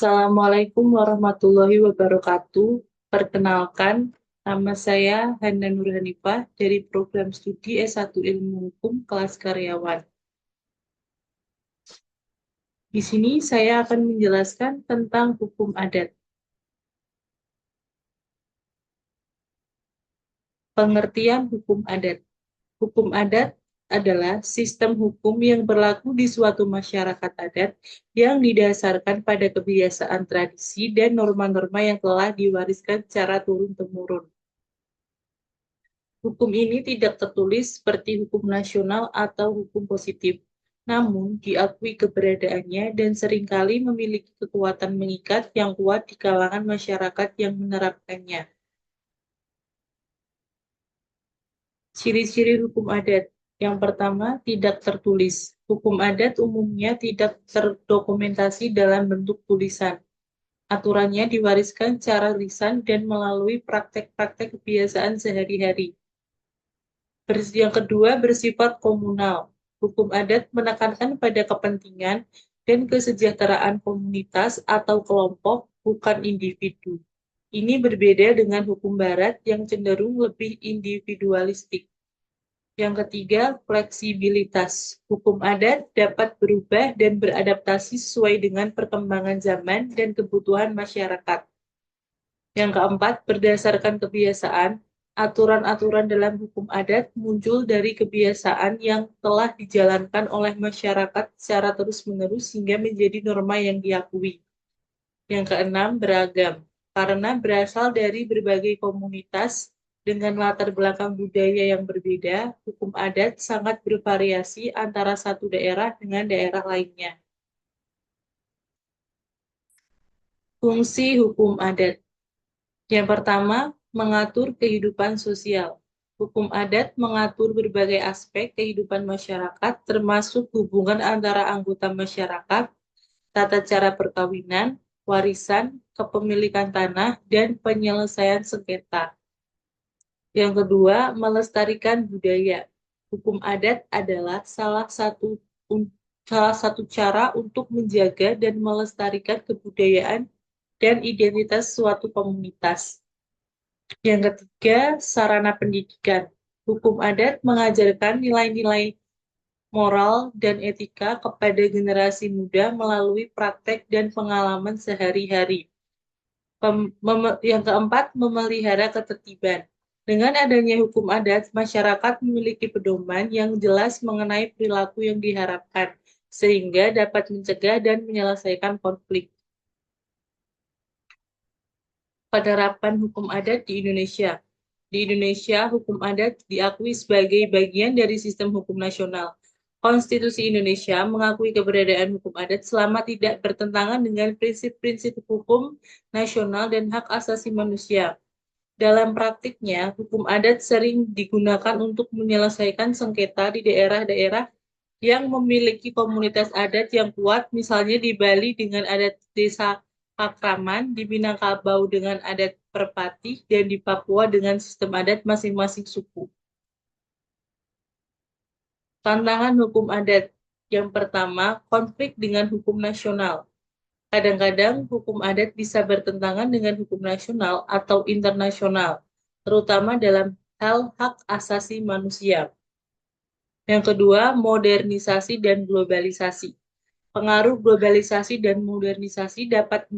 Assalamualaikum warahmatullahi wabarakatuh. Perkenalkan, nama saya Hana Nur Hanifah dari program studi S1 Ilmu Hukum kelas karyawan. Di sini saya akan menjelaskan tentang hukum adat. Pengertian hukum adat. Hukum adat adalah sistem hukum yang berlaku di suatu masyarakat adat yang didasarkan pada kebiasaan tradisi dan norma-norma yang telah diwariskan secara turun-temurun. Hukum ini tidak tertulis seperti hukum nasional atau hukum positif, namun diakui keberadaannya dan seringkali memiliki kekuatan mengikat yang kuat di kalangan masyarakat yang menerapkannya. Ciri-ciri hukum adat. Yang pertama, tidak tertulis. Hukum adat umumnya tidak terdokumentasi dalam bentuk tulisan. Aturannya diwariskan secara lisan dan melalui praktek-praktek kebiasaan sehari-hari. Yang kedua, bersifat komunal. Hukum adat menekankan pada kepentingan dan kesejahteraan komunitas atau kelompok, bukan individu. Ini berbeda dengan hukum barat yang cenderung lebih individualistik. Yang ketiga, fleksibilitas. Hukum adat dapat berubah dan beradaptasi sesuai dengan perkembangan zaman dan kebutuhan masyarakat. Yang keempat, berdasarkan kebiasaan, aturan-aturan dalam hukum adat muncul dari kebiasaan yang telah dijalankan oleh masyarakat secara terus-menerus hingga menjadi norma yang diakui. Yang keenam, beragam. Karena berasal dari berbagai komunitas dengan latar belakang budaya yang berbeda, hukum adat sangat bervariasi antara satu daerah dengan daerah lainnya. Fungsi hukum adat. Yang pertama, mengatur kehidupan sosial. Hukum adat mengatur berbagai aspek kehidupan masyarakat, termasuk hubungan antara anggota masyarakat, tata cara perkawinan, warisan, kepemilikan tanah, dan penyelesaian sengketa. Yang kedua, melestarikan budaya. Hukum adat adalah salah satu cara untuk menjaga dan melestarikan kebudayaan dan identitas suatu komunitas. Yang ketiga, sarana pendidikan. Hukum adat mengajarkan nilai-nilai moral dan etika kepada generasi muda melalui praktek dan pengalaman sehari-hari. Yang keempat, memelihara ketertiban. Dengan adanya hukum adat, masyarakat memiliki pedoman yang jelas mengenai perilaku yang diharapkan, sehingga dapat mencegah dan menyelesaikan konflik. Penerapan hukum adat di Indonesia. Di Indonesia, hukum adat diakui sebagai bagian dari sistem hukum nasional. Konstitusi Indonesia mengakui keberadaan hukum adat selama tidak bertentangan dengan prinsip-prinsip hukum nasional dan hak asasi manusia. Dalam praktiknya, hukum adat sering digunakan untuk menyelesaikan sengketa di daerah-daerah yang memiliki komunitas adat yang kuat, misalnya di Bali dengan adat desa Pakraman, di Minangkabau dengan adat Perpati, dan di Papua dengan sistem adat masing-masing suku. Tantangan hukum adat. Yang pertama, konflik dengan hukum nasional. Kadang-kadang hukum adat bisa bertentangan dengan hukum nasional atau internasional, terutama dalam hal hak asasi manusia. Yang kedua, modernisasi dan globalisasi. Pengaruh globalisasi dan modernisasi dapat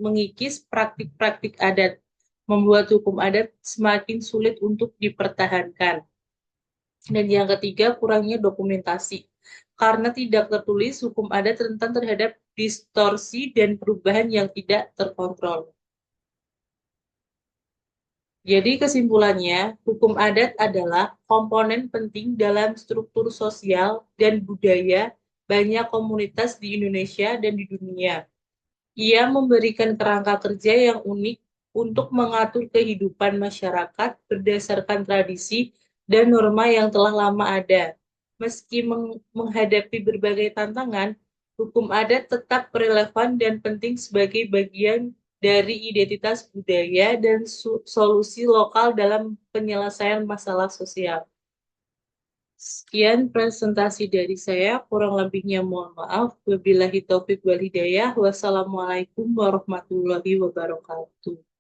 mengikis praktik-praktik adat, membuat hukum adat semakin sulit untuk dipertahankan. Dan yang ketiga, kurangnya dokumentasi. Karena tidak tertulis, hukum adat rentan terhadap distorsi dan perubahan yang tidak terkontrol. Jadi kesimpulannya, hukum adat adalah komponen penting dalam struktur sosial dan budaya banyak komunitas di Indonesia dan di dunia. Ia memberikan kerangka kerja yang unik untuk mengatur kehidupan masyarakat berdasarkan tradisi dan norma yang telah lama ada. Meski menghadapi berbagai tantangan, hukum adat tetap relevan dan penting sebagai bagian dari identitas budaya dan solusi lokal dalam penyelesaian masalah sosial. Sekian presentasi dari saya, kurang lebihnya mohon maaf. Wabillahi taufik wal hidayah. Wassalamualaikum warahmatullahi wabarakatuh.